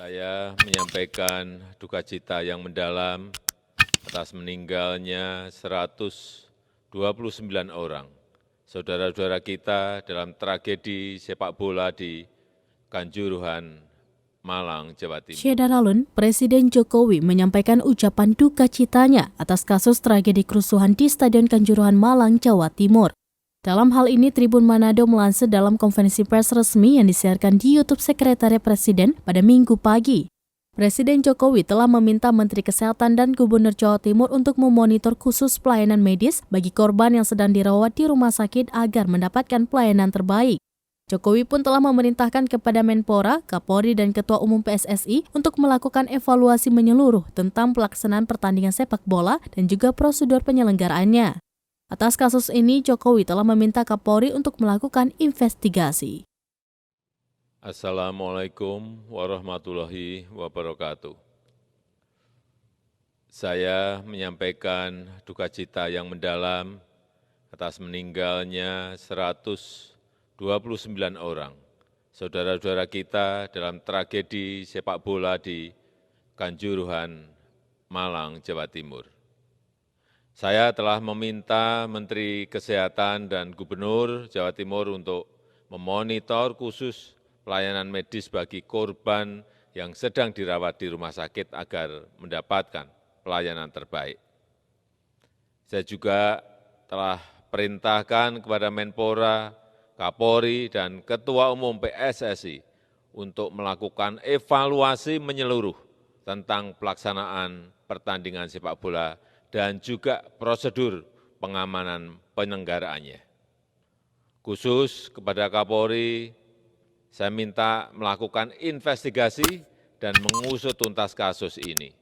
Saya menyampaikan duka cita yang mendalam atas meninggalnya 129 orang saudara-saudara kita dalam tragedi sepak bola di Kanjuruhan, Malang, Jawa Timur. Syedaralun, Presiden Jokowi menyampaikan ucapan duka citanya atas kasus tragedi kerusuhan di Stadion Kanjuruhan, Malang, Jawa Timur. Dalam hal ini, Tribun Manado melansir dalam konferensi pers resmi yang disiarkan di YouTube Sekretariat Presiden pada Minggu pagi. Presiden Jokowi telah meminta Menteri Kesehatan dan Gubernur Jawa Timur untuk memonitor khusus pelayanan medis bagi korban yang sedang dirawat di rumah sakit agar mendapatkan pelayanan terbaik. Jokowi pun telah memerintahkan kepada Menpora, Kapolri, dan Ketua Umum PSSI untuk melakukan evaluasi menyeluruh tentang pelaksanaan pertandingan sepak bola dan juga prosedur penyelenggaraannya. Atas kasus ini, Jokowi telah meminta Kapolri untuk melakukan investigasi. Assalamualaikum warahmatullahi wabarakatuh. Saya menyampaikan duka cita yang mendalam atas meninggalnya 129 orang saudara-saudara kita dalam tragedi sepak bola di Kanjuruhan, Malang, Jawa Timur. Saya telah meminta Menteri Kesehatan dan Gubernur Jawa Timur untuk memonitor khusus pelayanan medis bagi korban yang sedang dirawat di rumah sakit agar mendapatkan pelayanan terbaik. Saya juga telah perintahkan kepada Menpora, Kapolri, dan Ketua Umum PSSI untuk melakukan evaluasi menyeluruh tentang pelaksanaan pertandingan sepak bola dan juga prosedur pengamanan penyelenggaraannya. Khusus kepada Kapolri, saya minta melakukan investigasi dan mengusut tuntas kasus ini.